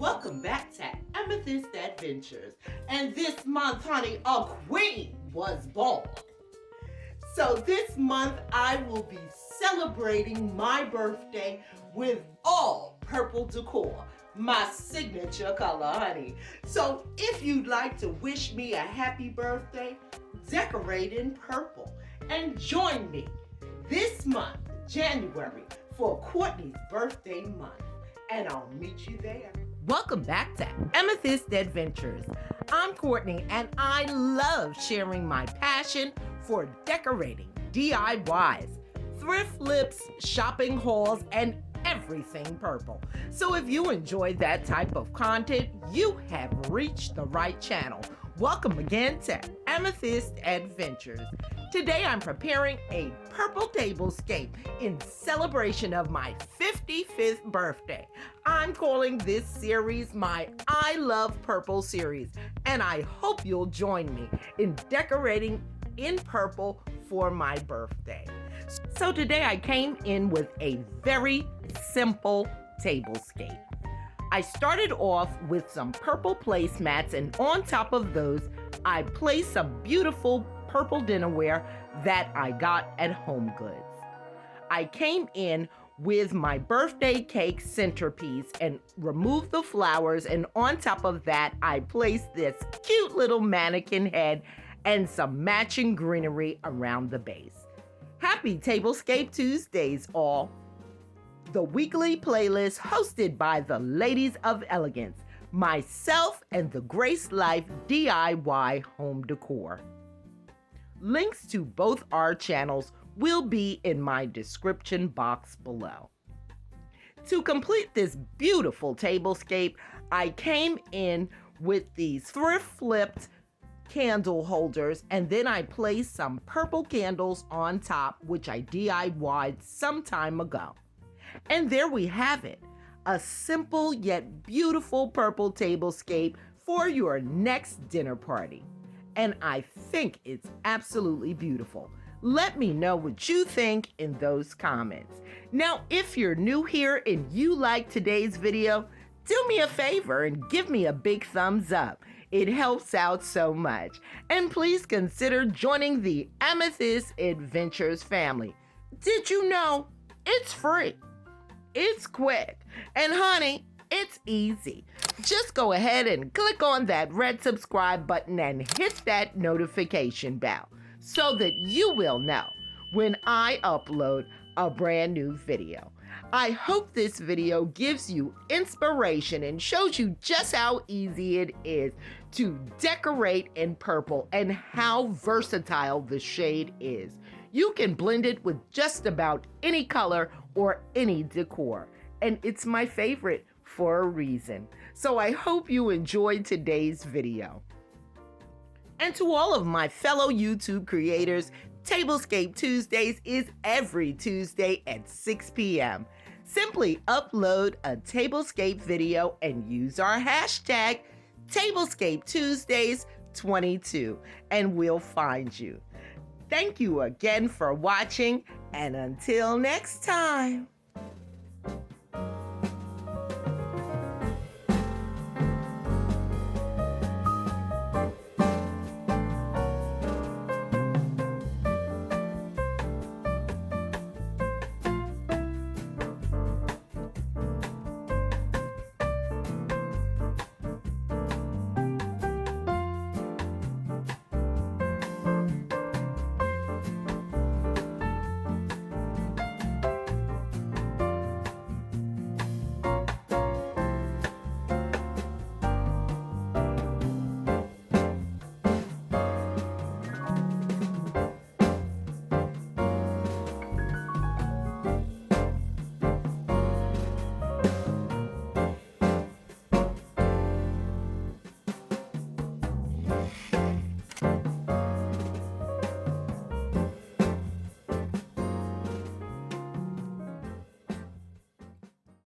Welcome back to Amethyst Adventures. And this month, honey, a queen was born. So this month, I will be celebrating my birthday with all purple decor, my signature color, honey. So if you'd like to wish me a happy birthday, decorate in purple and join me this month, January, for Courtney's birthday month. And I'll meet you there. Welcome back to Amethyst Adventures. I'm Courtney, and I love sharing my passion for decorating DIYs, thrift flips, shopping hauls, and everything purple. So if you enjoy that type of content, you have reached the right channel. Welcome again to Amethyst Adventures. Today I'm preparing a purple tablescape in celebration of my 55th birthday. I'm calling this series my I Love Purple series, and I hope you'll join me in decorating in purple for my birthday. So today I came in with a very simple tablescape. I started off with some purple placemats, and on top of those, I placed some beautiful purple dinnerware that I got at Home Goods. I came in with my birthday cake centerpiece and removed the flowers, and on top of that, I placed this cute little mannequin head and some matching greenery around the base. Happy Tablescape Tuesdays, all. The weekly playlist hosted by the ladies of Elegance, myself, and the Grace Life DIY home decor. Links to both our channels will be in my description box below. To complete this beautiful tablescape, I came in with these thrift flipped candle holders, and then I placed some purple candles on top, which I DIY'd some time ago. And there we have it, a simple yet beautiful purple tablescape for your next dinner party. And I think it's absolutely beautiful. Let me know what you think in those comments. Now, if you're new here and you like today's video, do me a favor and give me a big thumbs up. It helps out so much. And please consider joining the Amethyst Adventures family. Did you know it's free? It's quick. And honey, it's easy. Just go ahead and click on that red subscribe button and hit that notification bell so that you will know when I upload a brand new video. I hope this video gives you inspiration and shows you just how easy it is to decorate in purple and how versatile the shade is. You can blend it with just about any color or any decor, and it's my favorite for a reason. So I hope you enjoyed today's video. And to all of my fellow YouTube creators, Tablescape Tuesdays is every Tuesday at 6 p.m. Simply upload a Tablescape video and use our hashtag Tablescape Tuesdays 22 and we'll find you. Thank you again for watching, and until next time.